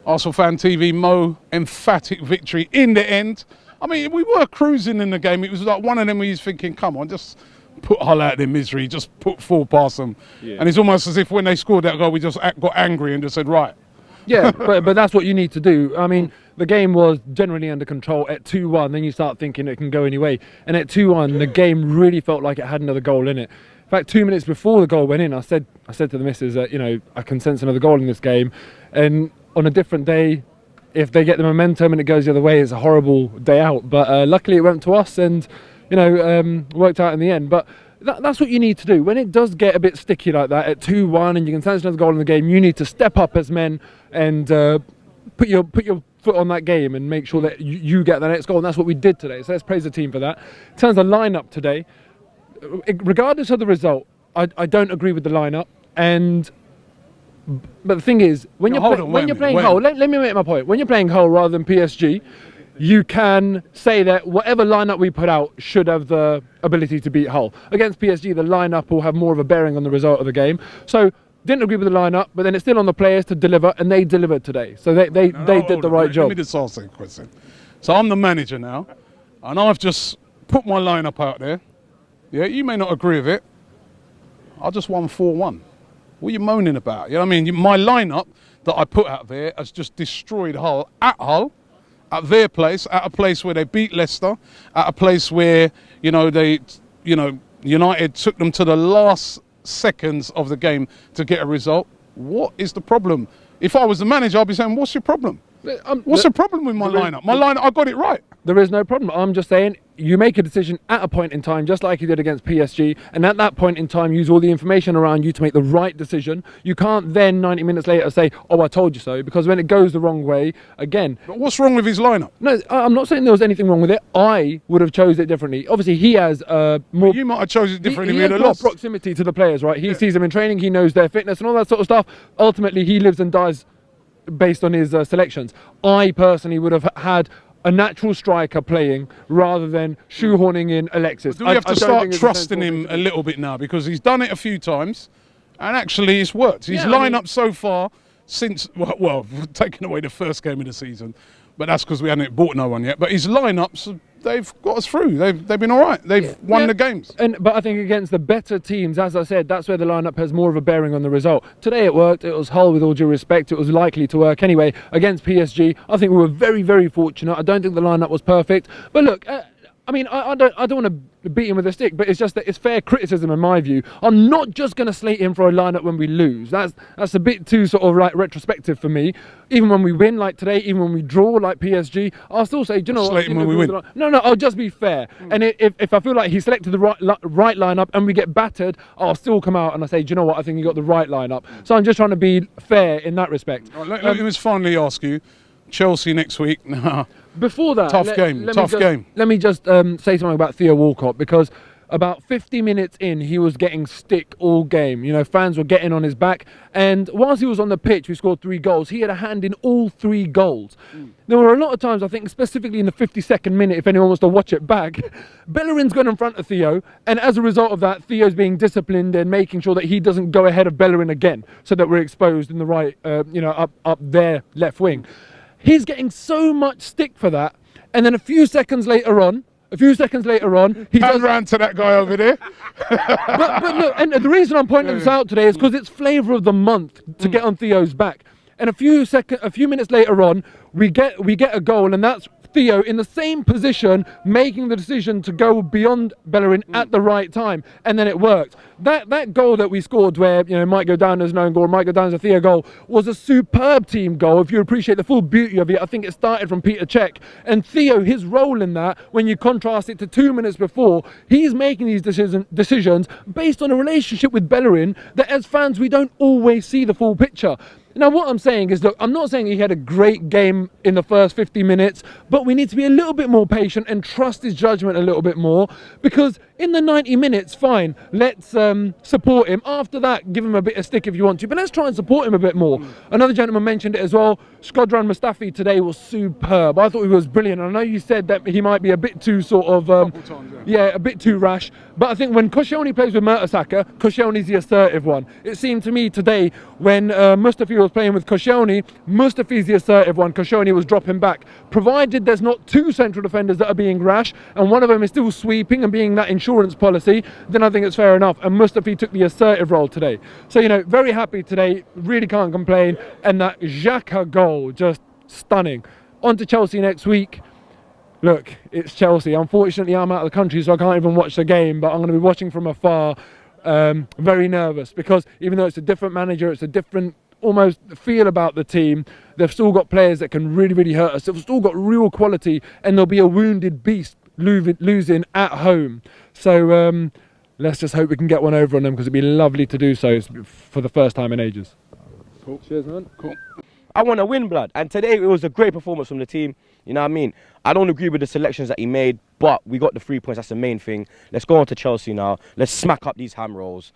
ArsenalFanTV, Mo, emphatic victory in the end. I mean, we were cruising in the game. It was like one of them where he's thinking, come on, just put Hull out of their misery, just put 4 past them. Yeah. And it's almost as if when they scored that goal, we just got angry and just said, right. Yeah, but that's what you need to do. I mean, the game was generally under control at 2-1. Then you start thinking it can go any way. And at 2-1, the game really felt like it had another goal in it. In fact, 2 minutes before the goal went in, I said to the missus that, you know, I can sense another goal in this game. And on a different day, if they get the momentum and it goes the other way, it's a horrible day out. But luckily it went to us and, you know, worked out in the end. But that's what you need to do. When it does get a bit sticky like that at 2-1 and you can sense another goal in the game, you need to step up as men and put your foot on that game and make sure that you get the next goal. And that's what we did today. So let's praise the team for that. In terms of the lineup today, regardless of the result, I don't agree with the lineup. But the thing is, when you're playing Hull, let me make my point. When you're playing Hull rather than PSG, you can say that whatever lineup we put out should have the ability to beat Hull. Against PSG, the lineup will have more of a bearing on the result of the game. So didn't agree with the lineup, but then it's still on the players to deliver, and they delivered today. So they did the right job. Let me just ask a question. So I'm the manager now, and I've just put my lineup out there. Yeah, you may not agree with it. I just won 4-1. What are you moaning about? You know what I mean? My lineup that I put out there has just destroyed Hull, at their place, at a place where they beat Leicester, at a place where, you know, United took them to the last seconds of the game to get a result. What is the problem? If I was the manager, I'd be saying, what's your problem? What's the problem with my lineup? My lineup, I got it right. There is no problem. I'm just saying, you make a decision at a point in time, just like you did against PSG, and at that point in time, use all the information around you to make the right decision. You can't then, 90 minutes later, say, oh, I told you so, because when it goes the wrong way, again... But what's wrong with his lineup? No, I'm not saying there was anything wrong with it. I would have chose it differently. Obviously, he has more... But you might have chosen it differently. He has more proximity to the players, right? He sees them in training, he knows their fitness and all that sort of stuff. Ultimately, he lives and dies based on his selections. I personally would have had a natural striker playing rather than shoehorning in Alexis. Do we have to start trusting him a little bit now? Because he's done it a few times and actually it's worked. His lineup so far since, well, taking away the first game of the season, but that's because we hadn't bought no one yet. But his lineups, they've got us through. They've been all right. They've won the games. But I think against the better teams, as I said, that's where the lineup has more of a bearing on the result. Today it worked. It was Hull, with all due respect. It was likely to work anyway. Against PSG, I think we were very, very fortunate. I don't think the lineup was perfect. But look, I mean, I don't want to beat him with a stick, but it's just that it's fair criticism in my view. I'm not just going to slate him for a lineup when we lose. That's a bit too sort of like retrospective for me. Even when we win like today, even when we draw like PSG, I'll still say, do you know what? Slate him when we win. No, I'll just be fair. And if I feel like he selected the right lineup and we get battered, I'll still come out and I say, do you know what? I think he got the right lineup. So I'm just trying to be fair in that respect. Let me just finally ask you, Chelsea next week. Before that, tough game. Let me just say something about Theo Walcott, because about 50 minutes in, he was getting stick all game. You know, fans were getting on his back. And whilst he was on the pitch, we scored 3 goals. He had a hand in all 3 goals. There were a lot of times, I think, specifically in the 52nd minute, if anyone wants to watch it back, Bellerin's gone in front of Theo. And as a result of that, Theo's being disciplined and making sure that he doesn't go ahead of Bellerin again, so that we're exposed in the right, up their left wing. He's getting so much stick for that. And then a few seconds later on, he does ran to that guy over there. but look, and the reason I'm pointing this out today is because it's flavour of the month to get on Theo's back. And a few minutes later on, we get a goal, and that's Theo in the same position, making the decision to go beyond Bellerin at the right time, and then it worked. That goal that we scored, where it might go down as an own goal, might go down as a Theo goal, was a superb team goal. If you appreciate the full beauty of it, I think it started from Peter Cech, and Theo, his role in that, when you contrast it to 2 minutes before, he's making these decisions based on a relationship with Bellerin that, as fans, we don't always see the full picture. Now, what I'm saying is, look, I'm not saying he had a great game in the first 50 minutes, but we need to be a little bit more patient and trust his judgment a little bit more, because in the 90 minutes, fine, let's support him. After that, give him a bit of stick if you want to, but let's try and support him a bit more. Another gentleman mentioned it as well. Shkodran Mustafi today was superb. I thought he was brilliant. I know you said that he might be a bit too sort of, a bit too rash, but I think when Koscielny plays with Mertesacker, Koscielny's the assertive one. It seemed to me today when Mustafi was was playing with Koscielny, Mustafi's the assertive one. Koscielny was dropping back. Provided there's not two central defenders that are being rash, and one of them is still sweeping and being that insurance policy, then I think it's fair enough. And Mustafi took the assertive role today. So, you know, very happy today. Really can't complain. And that Xhaka goal, just stunning. On to Chelsea next week. Look, it's Chelsea. Unfortunately, I'm out of the country, so I can't even watch the game, but I'm going to be watching from afar. Very nervous because even though it's a different manager, it's a different almost feel about the team. They've still got players that can really, really hurt us. They've still got real quality, and there'll be a wounded beast losing at home. So let's just hope we can get one over on them, because it'd be lovely to do so for the first time in ages. Cool. Cheers, man. Cool. I want to win, blood. And today it was a great performance from the team. You know what I mean? I don't agree with the selections that he made, but we got the 3 points. That's the main thing. Let's go on to Chelsea now. Let's smack up these ham rolls.